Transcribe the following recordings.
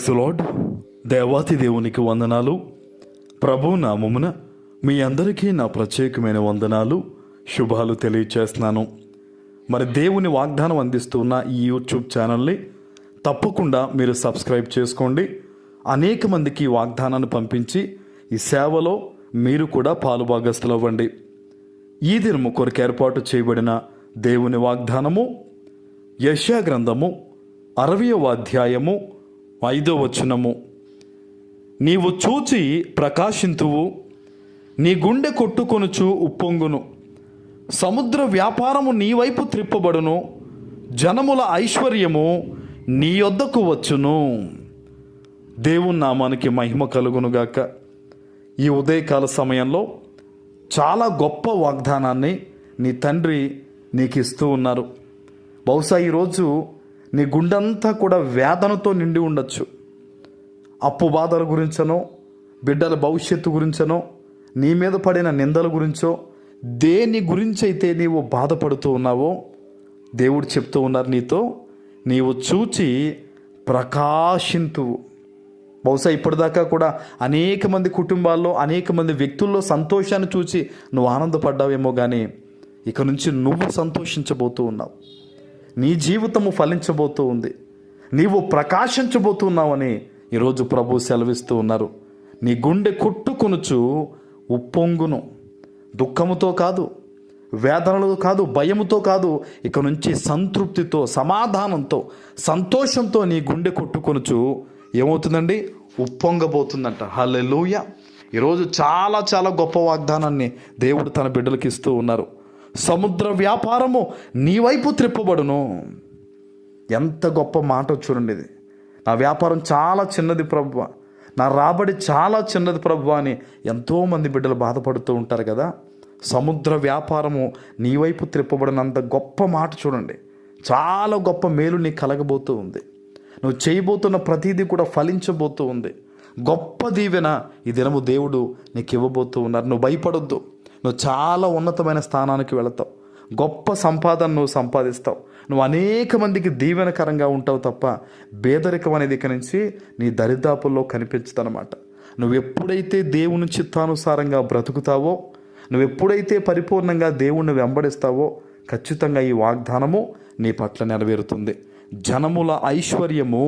Praise the lord. దేవాతి దేవునికి వందనాలు. ప్రభు నామమున మీ అందరికీ నా ప్రత్యేకమైన వందనాలు, శుభాలు తెలియచేస్తున్నాను. మరి దేవుని వాగ్దానం అందిస్తున్న ఈ యూట్యూబ్ ఛానల్ని తప్పకుండా మీరు సబ్స్క్రైబ్ చేసుకోండి. అనేక మందికి వాగ్దానాన్ని పంపించి ఈ సేవలో మీరు కూడా పాలుభాగస్తులు అవ్వండి. ఈ దినము కొరకు ఏర్పాటు చేయబడిన దేవుని వాగ్దానము యెషయా గ్రంథము 60వ అధ్యాయము 5వ వచనము. నీవు చూచి ప్రకాశింతువు, నీ గుండె కొట్టుకొనుచు ఉప్పొంగును, సముద్ర వ్యాపారము నీ వైపు త్రిప్పబడును, జనముల ఐశ్వర్యము నీ యొద్దకు వచ్చును. దేవుని నామానికి మహిమ కలుగునుగాక. ఈ ఉదయకాల సమయంలో చాలా గొప్ప వాగ్దానాన్ని నీ తండ్రి నీకు ఇస్తూ ఉన్నారు. బహుశా ఈరోజు నీ గుండెంతా కూడా వేదనతో నిండి ఉండొచ్చు. అప్పు బాధల గురించనో, బిడ్డల భవిష్యత్తు గురించనో, నీ మీద పడిన నిందల గురించో, దేని గురించి అయితే నీవు బాధపడుతూ ఉన్నావో దేవుడు చెప్తూ ఉన్నారు నీతో, నీవు చూచి ప్రకాశింతువు. బహుశా ఇప్పటిదాకా కూడా అనేక మంది కుటుంబాల్లో, అనేక మంది వ్యక్తుల్లో సంతోషాన్ని చూసి నువ్వు ఆనందపడ్డావేమో, కానీ ఇక నుంచి నువ్వు సంతోషించబోతూ ఉన్నావు. నీ జీవితము ఫలించబోతూ ఉంది, నీవు ప్రకాశించబోతున్నావని ఈరోజు ప్రభు సెలవిస్తూ ఉన్నారు. నీ గుండె కొట్టుకొనుచు ఉప్పొంగును. దుఃఖముతో కాదు, వేదనలతో కాదు, భయముతో కాదు, ఇక నుంచి సంతృప్తితో, సమాధానంతో, సంతోషంతో నీ గుండె కొట్టుకొనుచు ఏమవుతుందండి? ఉప్పొంగబోతుందంట. హల్లెలూయా. ఈరోజు చాలా చాలా గొప్ప వాగ్దానాన్ని దేవుడు తన బిడ్డలకు ఇస్తూ ఉన్నారు. సముద్ర వ్యాపారము నీ వైపు త్రిప్పబడును. ఎంత గొప్ప మాట చూడండి ఇది. నా వ్యాపారం చాలా చిన్నది ప్రభువా, నా రాబడి చాలా చిన్నది ప్రభువా అని ఎంతోమంది బిడ్డలు బాధపడుతూ ఉంటారు కదా. సముద్ర వ్యాపారము నీ వైపు త్రిప్పబడినంత గొప్ప మాట చూడండి. చాలా గొప్ప మేలు నీకు కలగబోతూ ఉంది. నువ్వు చేయబోతున్న ప్రతిదీ కూడా ఫలించబోతూ ఉంది. గొప్ప దీవెన ఈ దినము దేవుడు నీకు ఇవ్వబోతూ ఉన్నారు. నువ్వు భయపడొద్దు. నువ్వు చాలా ఉన్నతమైన స్థానానికి వెళతావు. గొప్ప సంపాదన నువ్వు సంపాదిస్తావు. నువ్వు అనేక మందికి దీవెనకరంగా ఉంటావు తప్ప పేదరికం అనేది ఇక నుంచి నీ దరిదాపుల్లో కనిపించదనమాట. నువ్వు ఎప్పుడైతే దేవుని చిత్తానుసారంగా బ్రతుకుతావో, నువ్వు ఎప్పుడైతే పరిపూర్ణంగా దేవుణ్ణి వెంబడిస్తావో ఖచ్చితంగా ఈ వాగ్దానము నీ పట్ల నెరవేరుతుంది. జనముల ఐశ్వర్యము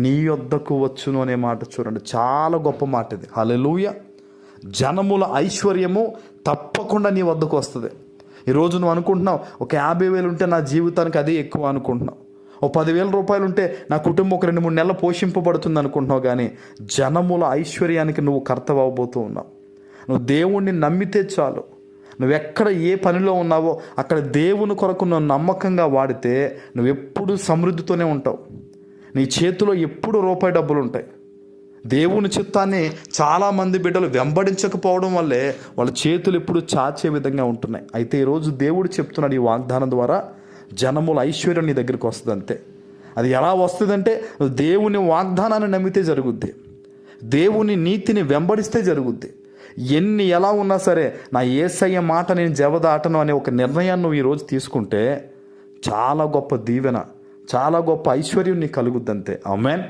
నీ యొద్దకు వచ్చును అనే మాట చూడండి. చాలా గొప్ప మాట ఇది. హల్లెలూయా. జనముల ఐశ్వర్యము తప్పకుండా నీ వద్దకు వస్తుంది. ఈరోజు నువ్వు అనుకుంటున్నావు, ఒక 50,000 ఉంటే నా జీవితానికి అదే ఎక్కువ అనుకుంటున్నావు. ఓ 10,000 రూపాయలు ఉంటే నా కుటుంబం ఒక 2-3 నెలలు పోషింపబడుతుంది అనుకుంటున్నావు. కానీ జనముల ఐశ్వర్యానికి నువ్వు కర్తవ్వబోతూ ఉన్నావు. నువ్వు దేవుణ్ణి నమ్మితే చాలు. నువ్వు ఎక్కడ ఏ పనిలో ఉన్నావో అక్కడ దేవుని కొరకు నువ్వు నమ్మకంగా వాడితే నువ్వు ఎప్పుడు సమృద్ధితోనే ఉంటావు. నీ చేతిలో ఎప్పుడు రూపాయి డబ్బులు ఉంటాయి. దేవుని చిత్తాన్ని చాలామంది బిడ్డలు వెంబడించకపోవడం వల్లే వాళ్ళ చేతులు ఎప్పుడు చాచే విధంగా ఉంటున్నాయి. అయితే ఈరోజు దేవుడు చెప్తున్నాడు ఈ వాగ్దానం ద్వారా, జనముల ఐశ్వర్యం నీ దగ్గరికి వస్తుంది. అంతే. అది ఎలా వస్తుందంటే నువ్వు దేవుని వాగ్దానాన్ని నమ్మితే జరుగుద్ది, దేవుని నీతిని వెంబడిస్తే జరుగుద్ది. ఎన్ని ఎలా ఉన్నా సరే నా యేసయ్య మాట నేను జవదాటను అనే ఒక నిర్ణయాన్ని నువ్వు ఈరోజు తీసుకుంటే చాలా గొప్ప దీవెన, చాలా గొప్ప ఐశ్వర్యం నీకు కలుగుద్ది. అంతే. ఆమేన్.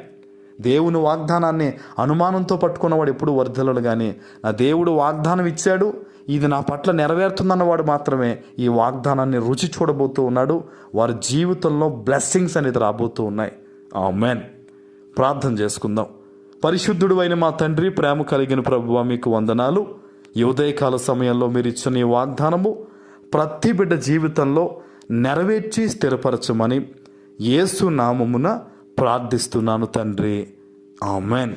దేవుని వాగ్దానాన్ని అనుమానంతో పట్టుకున్నవాడు ఎప్పుడు వర్ధిల్లడు. కానీ నా దేవుడు వాగ్దానం ఇచ్చాడు, ఇది నా పట్ల నెరవేరుతుందన్నవాడు మాత్రమే ఈ వాగ్దానాన్ని రుచి చూడబోతూ ఉన్నాడు. వారి జీవితంలో బ్లెస్సింగ్స్ అనేది రాబోతూ ఉన్నాయి. ఆమేన్. ప్రార్థన చేసుకుందాం. పరిశుద్ధుడు అయిన మా తండ్రి, ప్రేమ కలిగిన ప్రభువా, మీకు వందనాలు. ఈ ఉదయకాల సమయంలో మీరు ఇచ్చిన ఈ వాగ్దానము ప్రతి బిడ్డ జీవితంలో నెరవేర్చి స్థిరపరచమని యేసు నామమున ప్రార్థిస్తున్నాను తండ్రి. ఆమేన్.